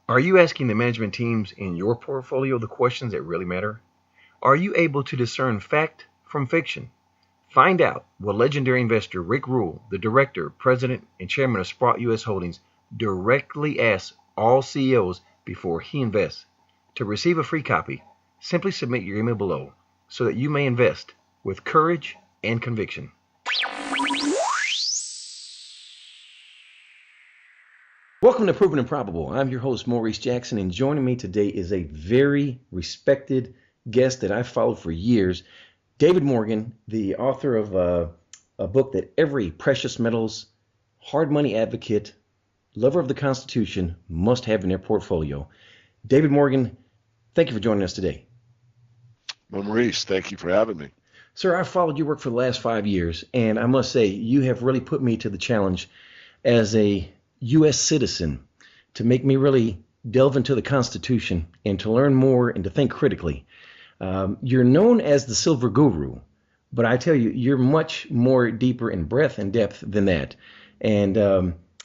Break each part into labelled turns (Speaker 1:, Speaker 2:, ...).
Speaker 1: Are you asking the management teams in your portfolio the questions that really matter? Are you able to discern fact from fiction? Find out what legendary investor Rick Rule, the director, president, and chairman of Sprott US Holdings, directly asks all CEOs before he invests. To receive a free copy, simply submit your email below so that you may invest with courage and conviction. Welcome to Proven and Probable. I'm your host, Maurice Jackson, and joining me today is a very respected guest that I've followed for years, David Morgan, the author of a book that every precious metals, hard money advocate, lover of the Constitution must have in their portfolio. David Morgan, thank you for joining us today.
Speaker 2: Well, Maurice, thank you for having me.
Speaker 1: Sir, I've followed your work for the last 5 years, and I must say you have really put me to the challenge as a U.S. citizen to make me really delve into the Constitution and to learn more and to think critically. You're known as the Silver Guru, but I tell you, you're much more deeper in breadth and depth than that. And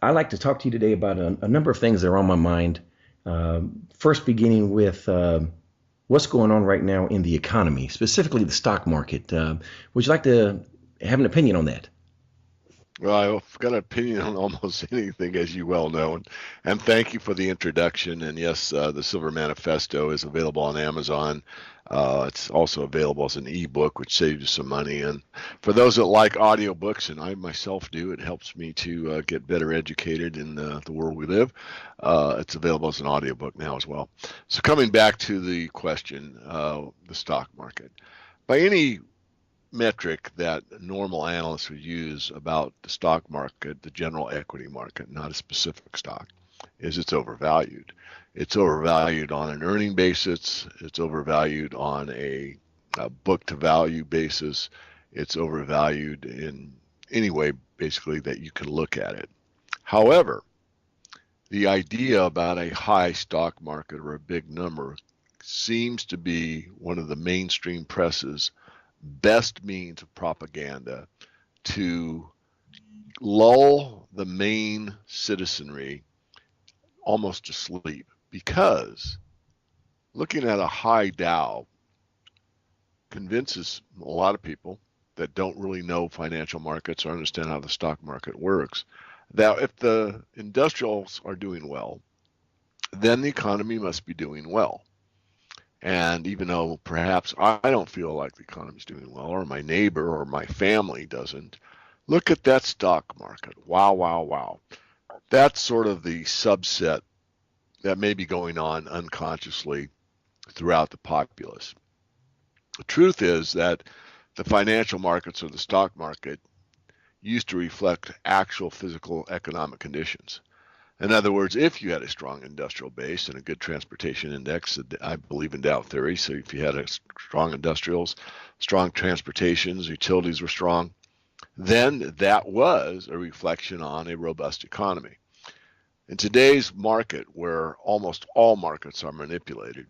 Speaker 1: I'd like to talk to you today about a number of things that are on my mind. First, beginning with what's going on right now in the economy, specifically the stock market. Would you like to have an opinion on that?
Speaker 2: Well, I've got an opinion on almost anything, as you well know, and thank you for the introduction. And yes, the Silver Manifesto is available on Amazon. It's also available as an ebook, which saves you some money. And for those that like audiobooks, and I myself do, it helps me to get better educated in the world we live. It's available as an audiobook now as well. So coming back to the question, the stock market. By any metric that normal analysts would use about the stock market, the general equity market, not a specific stock, is it's overvalued. It's overvalued on an earning basis. It's overvalued on a book to value basis. It's overvalued in any way, basically, that you can look at it. However, the idea about a high stock market or a big number seems to be one of the mainstream press's best means of propaganda to lull the main citizenry almost to sleep, because looking at a high Dow convinces a lot of people that don't really know financial markets or understand how the stock market works that if the industrials are doing well, then the economy must be doing well. And even though perhaps I don't feel like the economy's doing well, or my neighbor or my family doesn't, look at that stock market. Wow, wow, wow. That's sort of the subset that may be going on unconsciously throughout the populace. The truth is that the financial markets or the stock market used to reflect actual physical economic conditions. In other words, if you had a strong industrial base and a good transportation index, I believe in Dow theory, so if you had a strong industrials, strong transportations, utilities were strong, then that was a reflection on a robust economy. In today's market, where almost all markets are manipulated,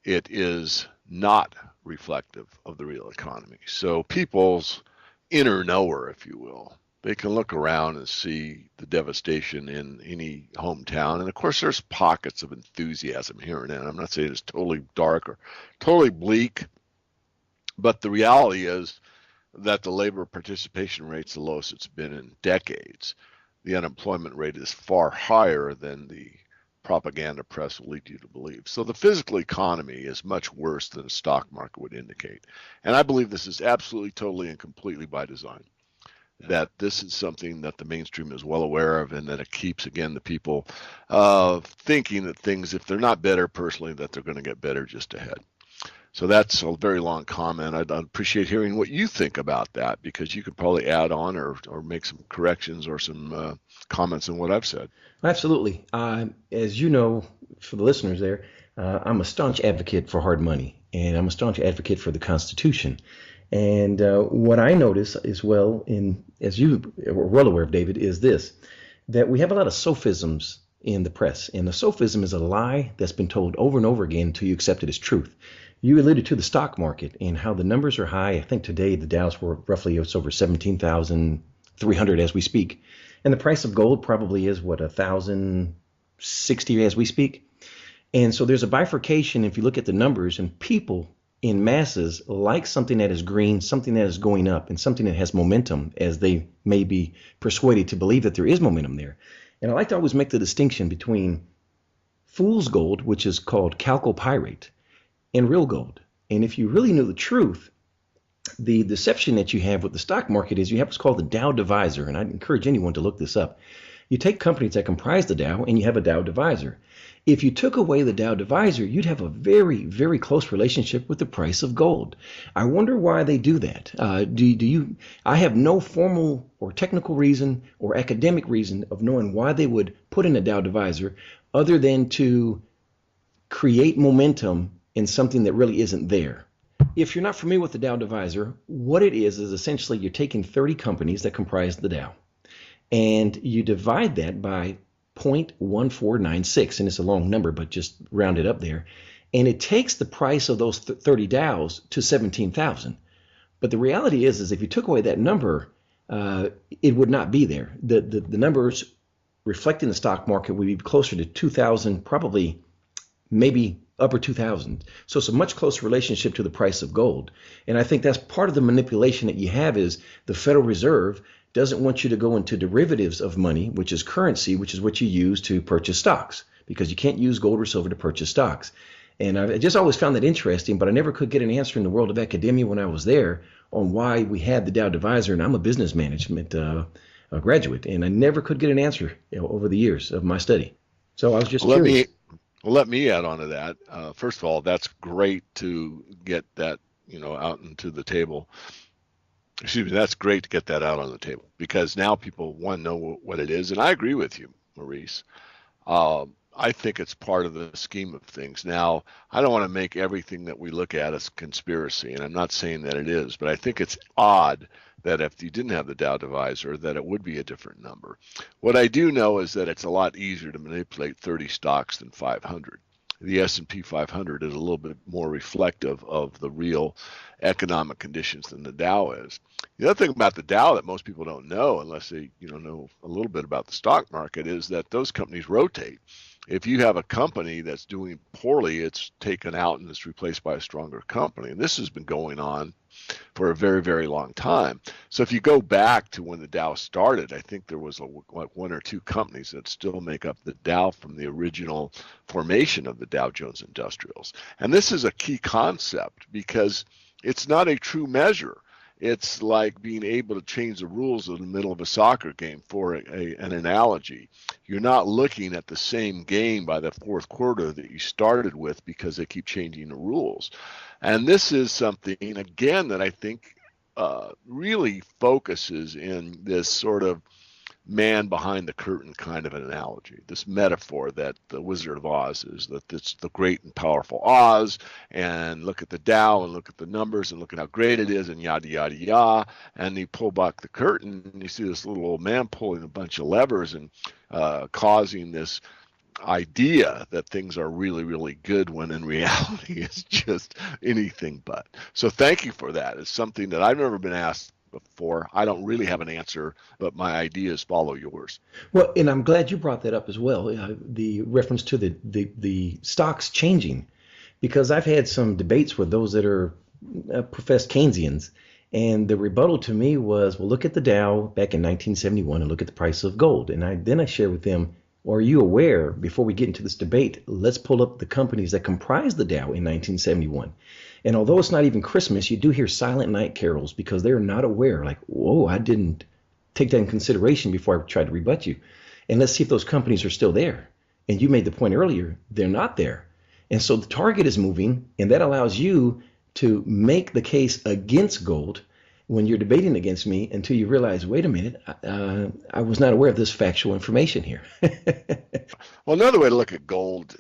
Speaker 2: it is not reflective of the real economy. So people's inner knower, if you will, they can look around and see the devastation in any hometown. And of course, there's pockets of enthusiasm here and there. I'm not saying it's totally dark or totally bleak, but the reality is that the labor participation rate's the lowest it's been in decades. The unemployment rate is far higher than the propaganda press will lead you to believe. So the physical economy is much worse than the stock market would indicate. And I believe this is absolutely, totally, and completely by design. That this is something that the mainstream is well aware of, and that it keeps, again, the people thinking that things, if they're not better personally, that they're going to get better just ahead. So that's a very long comment. I'd appreciate hearing what you think about that, because you could probably add on or make some corrections or some comments on what I've said.
Speaker 1: Absolutely. As you know, for the listeners there, I'm a staunch advocate for hard money, and I'm a staunch advocate for the Constitution. And what I notice as well, as you are well aware of, David, is this, that we have a lot of sophisms in the press. And the sophism is a lie that's been told over and over again until you accept it as truth. You alluded to the stock market and how the numbers are high. I think today the Dow's were roughly, it's over 17,300 as we speak. And the price of gold probably is, what, 1,000 60 as we speak. And so there's a bifurcation if you look at the numbers, and people in masses like something that is green, something that is going up, and something that has momentum, as they may be persuaded to believe that there is momentum there. And I like to always make the distinction between fool's gold, which is called chalcopyrite, and real gold. And if you really knew the truth, the deception that you have with the stock market is you have what's called the Dow divisor. And I'd encourage anyone to look this up. You take companies that comprise the Dow and you have a Dow divisor. If you took away the Dow divisor, you'd have a very, very close relationship with the price of gold. I wonder why they do that. I have no formal or technical reason or academic reason of knowing why they would put in a Dow divisor other than to create momentum in something that really isn't there. If you're not familiar with the Dow divisor, what it is essentially you're taking 30 companies that comprise the Dow, and you divide that by 0.1496, and it's a long number, but just round it up there. And it takes the price of those 30 Dows to 17,000. But the reality is if you took away that number, it would not be there. The numbers reflecting the stock market would be closer to 2,000, probably maybe upper 2,000. So it's a much closer relationship to the price of gold. And I think that's part of the manipulation that you have is the Federal Reserve doesn't want you to go into derivatives of money, which is currency, which is what you use to purchase stocks, because you can't use gold or silver to purchase stocks. And I just always found that interesting, but I never could get an answer in the world of academia when I was there on why we had the Dow divisor. And I'm a business management graduate, and I never could get an answer over the years of my study. So I was just curious.
Speaker 2: Let me add on to that. First of all, that's great to get that, out into the table. Excuse me, that's great to get that out on the table, because now people want to know what it is. And I agree with you, Maurice. I think it's part of the scheme of things. Now, I don't want to make everything that we look at as conspiracy, and I'm not saying that it is, but I think it's odd that if you didn't have the Dow divisor, that it would be a different number. What I do know is that it's a lot easier to manipulate 30 stocks than 500. The S&P 500 is a little bit more reflective of the real economic conditions than the Dow is. The other thing about the Dow that most people don't know, unless they know a little bit about the stock market, is that those companies rotate. If you have a company that's doing poorly, it's taken out and it's replaced by a stronger company. And this has been going on for a very, very long time. So if you go back to when the Dow started, I think there was like one or two companies that still make up the Dow from the original formation of the Dow Jones Industrials. And this is a key concept because it's not a true measure. It's like being able to change the rules in the middle of a soccer game, for an analogy. You're not looking at the same game by the fourth quarter that you started with because they keep changing the rules. And this is something, again, that I think really focuses in this sort of man behind the curtain kind of an analogy, this metaphor that the Wizard of Oz is, that it's the great and powerful Oz, and look at the Dow and look at the numbers and look at how great it is and yada, yada, yada. And you pull back the curtain and you see this little old man pulling a bunch of levers and causing this idea that things are really, really good when in reality it's just anything but. So thank you for that. It's something that I've never been asked before. I don't really have an answer, but my ideas follow yours.
Speaker 1: Well, and I'm glad you brought that up as well, the reference to the stocks changing, because I've had some debates with those that are professed Keynesians, and the rebuttal to me was, well, look at the Dow back in 1971 and look at the price of gold. And I shared with them, well, are you aware, before we get into this debate, let's pull up the companies that comprised the Dow in 1971. And although it's not even Christmas, you do hear silent night carols because they're not aware, like, whoa, I didn't take that in consideration before I tried to rebut you. And let's see if those companies are still there. And you made the point earlier, they're not there. And so the target is moving, and that allows you to make the case against gold when you're debating against me until you realize, wait a minute, I was not aware of this factual information here.
Speaker 2: Well, another way to look at gold,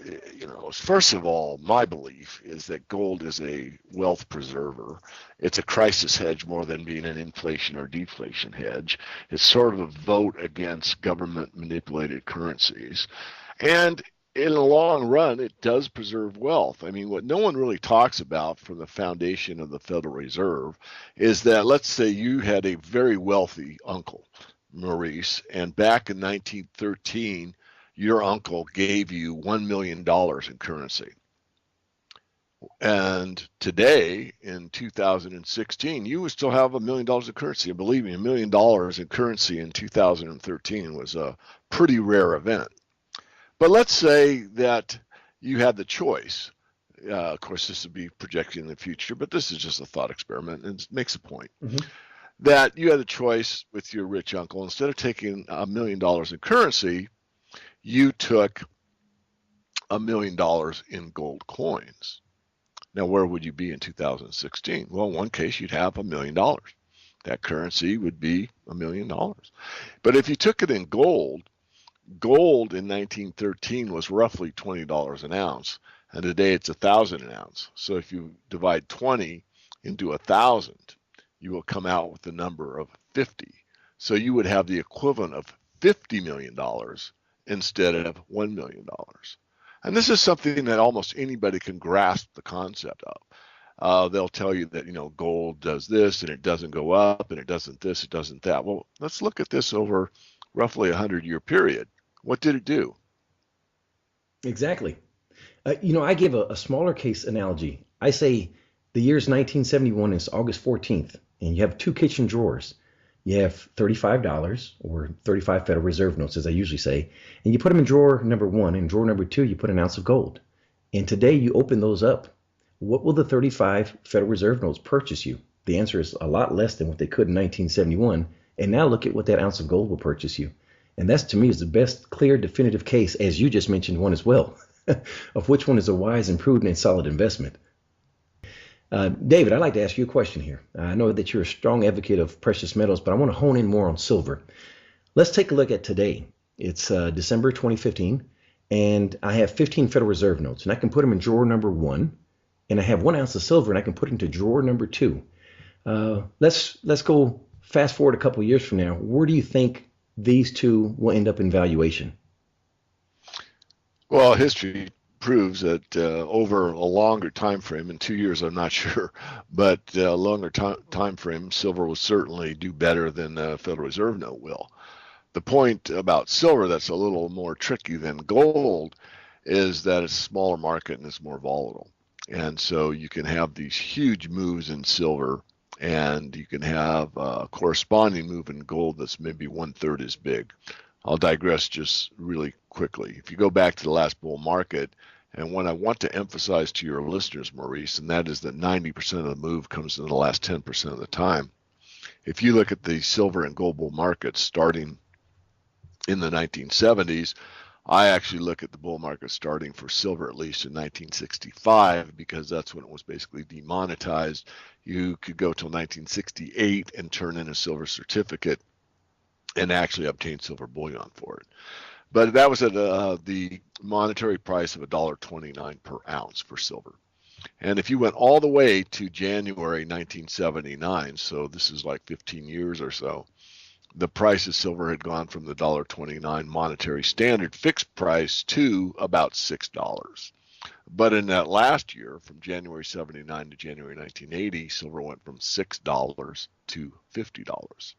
Speaker 2: first of all, my belief is that gold is a wealth preserver. It's a crisis hedge more than being an inflation or deflation hedge. It's sort of a vote against government manipulated currencies. And in the long run, it does preserve wealth. I mean, what no one really talks about from the foundation of the Federal Reserve is that, let's say you had a very wealthy uncle, Maurice, and back in 1913, your uncle gave you $1 million in currency. And today, in 2016, you would still have $1 million of currency. And believe me, $1 million in currency in 2013 was a pretty rare event. But let's say that you had the choice. Of course, this would be projecting the future, but this is just a thought experiment and it makes a point. That you had a choice with your rich uncle. Instead of taking $1 million in currency, you took $1 million in gold coins. Now, where would you be in 2016? Well, in one case, you'd have $1 million. That currency would be $1 million. But if you took it in gold, gold in 1913 was roughly $20 an ounce, and today it's 1,000 an ounce. So if you divide 20 into 1,000, you will come out with the number of 50. So you would have the equivalent of $50 million instead of $1 million. And this is something that almost anybody can grasp the concept of. They'll tell you that, gold does this and it doesn't go up and it doesn't this, it doesn't that. Well, let's look at this over roughly a 100-year period. What did it do?
Speaker 1: Exactly. I give a smaller case analogy. I say the year's 1971 is August 14th, and you have two kitchen drawers. You have $35 or 35 Federal Reserve notes, as I usually say, and you put them in drawer number 1. In drawer number 2, you put an ounce of gold. And today you open those up. What will the 35 Federal Reserve notes purchase you? The answer is a lot less than what they could in 1971. And now look at what that ounce of gold will purchase you. And that's, to me, is the best clear definitive case, as you just mentioned one as well, of which one is a wise and prudent and solid investment. David, I'd like to ask you a question here. I know that you're a strong advocate of precious metals, but I want to hone in more on silver. Let's take a look at today. It's December 2015, and I have 15 Federal Reserve notes, and I can put them in drawer number 1, and I have 1 ounce of silver, and I can put it into drawer number 2. Let's go fast forward a couple of years from now. Where do you think these two will end up in valuation?
Speaker 2: Well, history proves that over a longer time frame, in 2 years I'm not sure, but a longer time frame, silver will certainly do better than the Federal Reserve note will. The point about silver that's a little more tricky than gold is that it's a smaller market and it's more volatile. And so you can have these huge moves in silver, and you can have a corresponding move in gold that's maybe 1/3 as big. I'll digress just really quickly. If you go back to the last bull market, and what I want to emphasize to your listeners, Maurice, and that is that 90% of the move comes in the last 10% of the time. If you look at the silver and gold bull markets starting in the 1970s, I actually look at the bull market starting for silver at least in 1965, because that's when it was basically demonetized. You could go till 1968 and turn in a silver certificate and actually obtain silver bullion for it. But that was at the monetary price of $1.29 per ounce for silver. And if you went all the way to January 1979, so this is like 15 years or so, the price of silver had gone from the $1.29 monetary standard fixed price to about $6. But in that last year, from January 79 to January 1980, silver went from $6 to $50.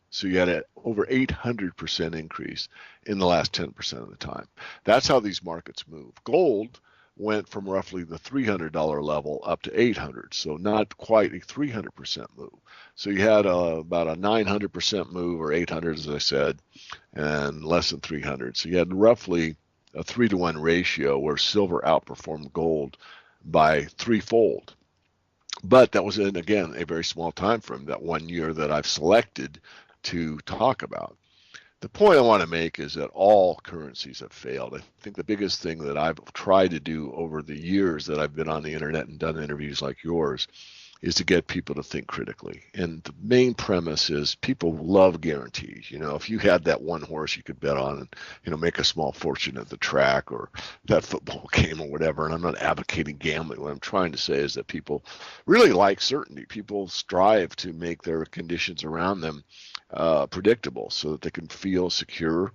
Speaker 2: So you had an over 800% increase in the last 10% of the time. That's how these markets move. Gold went from roughly the $300 level up to $800, so not quite a 300% move. So you had about a 900% move, or 800 as I said, and less than 300. So you had roughly a 3-to-1 ratio where silver outperformed gold by threefold. But that was, in, again, a very small time frame, that 1 year that I've selected to talk about. The point I want to make is that all currencies have failed. I think the biggest thing that I've tried to do over the years that I've been on the internet and done interviews like yours is to get people to think critically. And the main premise is people love guarantees. If you had that one horse you could bet on and, make a small fortune at the track or that football game or whatever, and I'm not advocating gambling. What I'm trying to say is that people really like certainty. People strive to make their conditions around them predictable so that they can feel secure.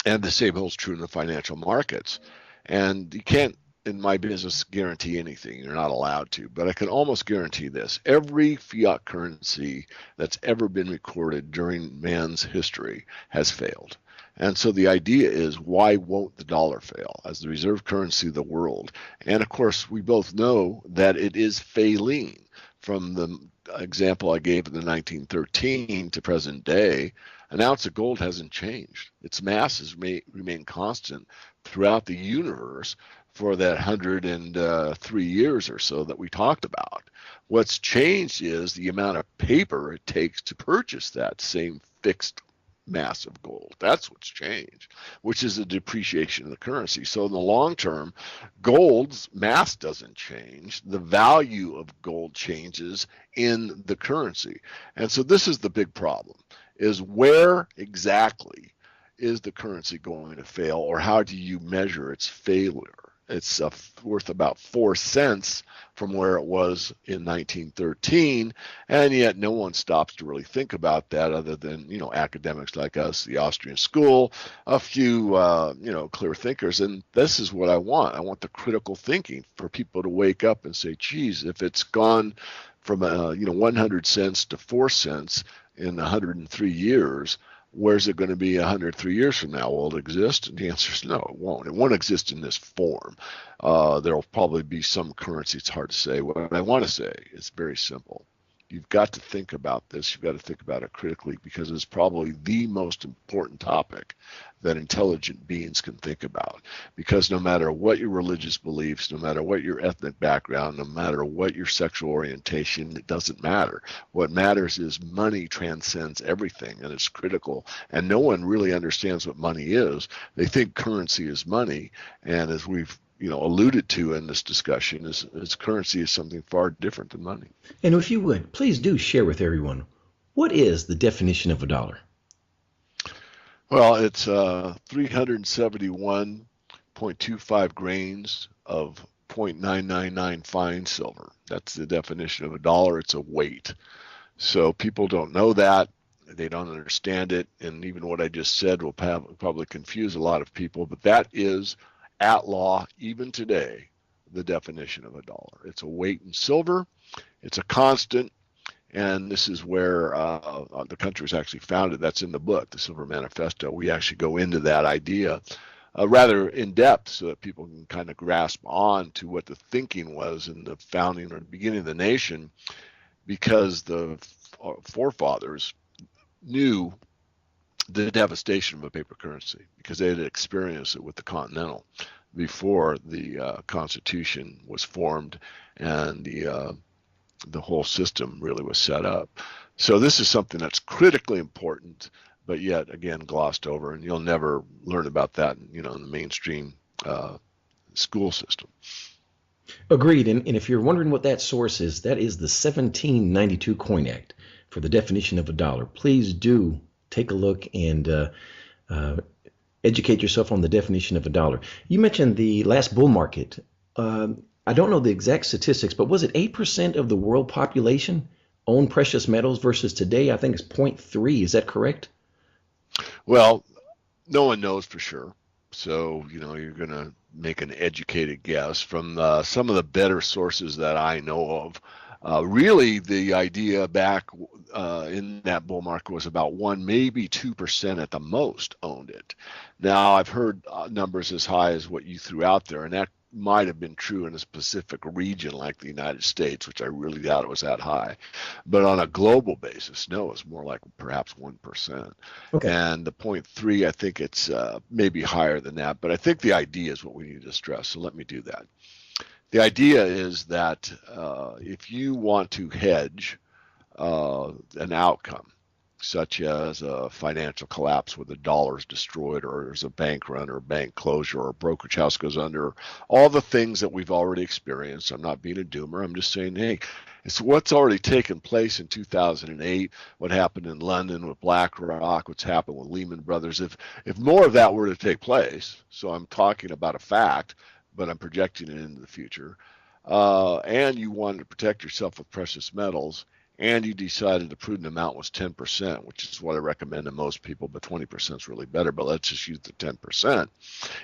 Speaker 2: And the same holds true in the financial markets. And you can't in my business guarantee anything. You're not allowed to, but I can almost guarantee this. Every fiat currency that's ever been recorded during man's history has failed. And so the idea is, why won't the dollar fail as the reserve currency of the world? And of course, we both know that it is failing. From the example I gave in the 1913 to present day, an ounce of gold hasn't changed. Its mass has remained constant throughout the universe for that 103 years or so that we talked about. What's changed is the amount of paper it takes to purchase that same fixed mass of gold. That's what's changed, which is a depreciation of the currency. So in the long term, gold's mass doesn't change. The value of gold changes in the currency. And so this is the big problem, is where exactly is the currency going to fail, or how do you measure its failure? It's worth about 4 cents from where it was in 1913, and yet no one stops to really think about that, other than academics like us, the Austrian school, a few clear thinkers. And this is what I want. I want the critical thinking for people to wake up and say, geez, if it's gone from 100 cents to 4 cents in 103 years, where's it going to be 103 years from now? Will it exist? And the answer is no, it won't. It won't exist in this form. There will probably be some currency. It's hard to say. What I want to say is very simple. You've got to think about this. You've got to think about it critically, because it's probably the most important topic that intelligent beings can think about. Because no matter what your religious beliefs, no matter what your ethnic background, no matter what your sexual orientation, it doesn't matter. What matters is money transcends everything, and it's critical. And no one really understands what money is. They think currency is money, and as we've alluded to in this discussion, is currency is something far different than money.
Speaker 1: And if you would, please do share with everyone, what is the definition of a dollar?
Speaker 2: Well, it's 371.25 grains of 0.999 fine silver. That's the definition of a dollar. It's a weight. So people don't know that. They don't understand it. And even what I just said will probably confuse a lot of people, but that is, at law, even today, the definition of a dollar. It's a weight in silver. It's a constant. And this is where the country was actually founded. That's in the book, the Silver Manifesto. We actually go into that idea rather in depth, so that people can kind of grasp on to what the thinking was in the founding or the beginning of the nation, because the forefathers knew the devastation of a paper currency, because they had experienced it with the Continental before the Constitution was formed and the whole system really was set up. So this is something that's critically important, but yet again glossed over, and you'll never learn about that in the mainstream school system.
Speaker 1: Agreed. And if you're wondering what that source is, that is the 1792 Coin Act for the definition of a dollar. Please do take a look and educate yourself on the definition of a dollar. You mentioned the last bull market. I don't know the exact statistics, but was it 8% of the world population owned precious metals versus today, I think it's 0.3. Is that correct?
Speaker 2: Well, no one knows for sure. So, you're going to make an educated guess from some of the better sources that I know of. Really, the idea back in that bull market was about 1, maybe 2% at the most owned it. Now, I've heard numbers as high as what you threw out there, and that might have been true in a specific region like the United States, which I really doubt it was that high. But on a global basis, no, it's more like perhaps 1%. Okay. And the 0.3, I think it's maybe higher than that. But I think the idea is what we need to stress. So let me do that. The idea is that if you want to hedge an outcome, such as a financial collapse where the dollar is destroyed, or there's a bank run or a bank closure, or a brokerage house goes under, all the things that we've already experienced. I'm not being a doomer. I'm just saying, hey, it's what's already taken place in 2008, what happened in London with BlackRock, what's happened with Lehman Brothers. If more of that were to take place, so I'm talking about a fact, but I'm projecting it into the future, and you wanted to protect yourself with precious metals, and you decided the prudent amount was 10%, which is what I recommend to most people, but 20% is really better, but let's just use the 10%.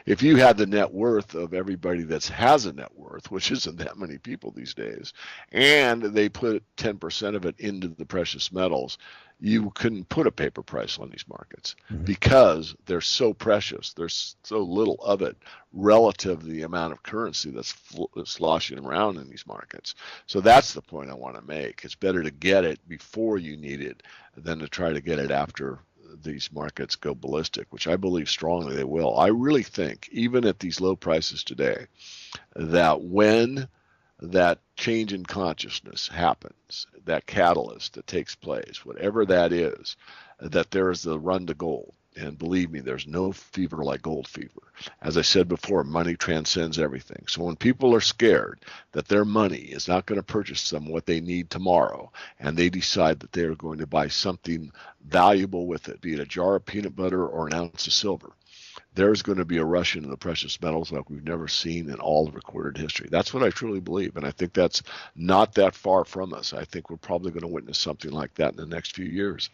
Speaker 2: If you had the net worth of everybody that has a net worth, which isn't that many people these days, and they put 10% of it into the precious metals, you couldn't put a paper price on these markets because they're so precious. There's so little of it relative to the amount of currency that's sloshing around in these markets. So that's the point I want to make. It's better to get it before you need it than to try to get it after these markets go ballistic, which I believe strongly they will. I really think, even at these low prices today, that when that change in consciousness happens, that catalyst that takes place, whatever that is, that there is the run to gold. And believe me, there's no fever like gold fever. As I said before, money transcends everything. So when people are scared that their money is not going to purchase them what they need tomorrow, and they decide that they're going to buy something valuable with it, be it a jar of peanut butter or an ounce of silver, there's going to be a rush into the precious metals like we've never seen in all of recorded history. That's what I truly believe, and I think that's not that far from us. I think we're probably going to witness something like that in the next few years.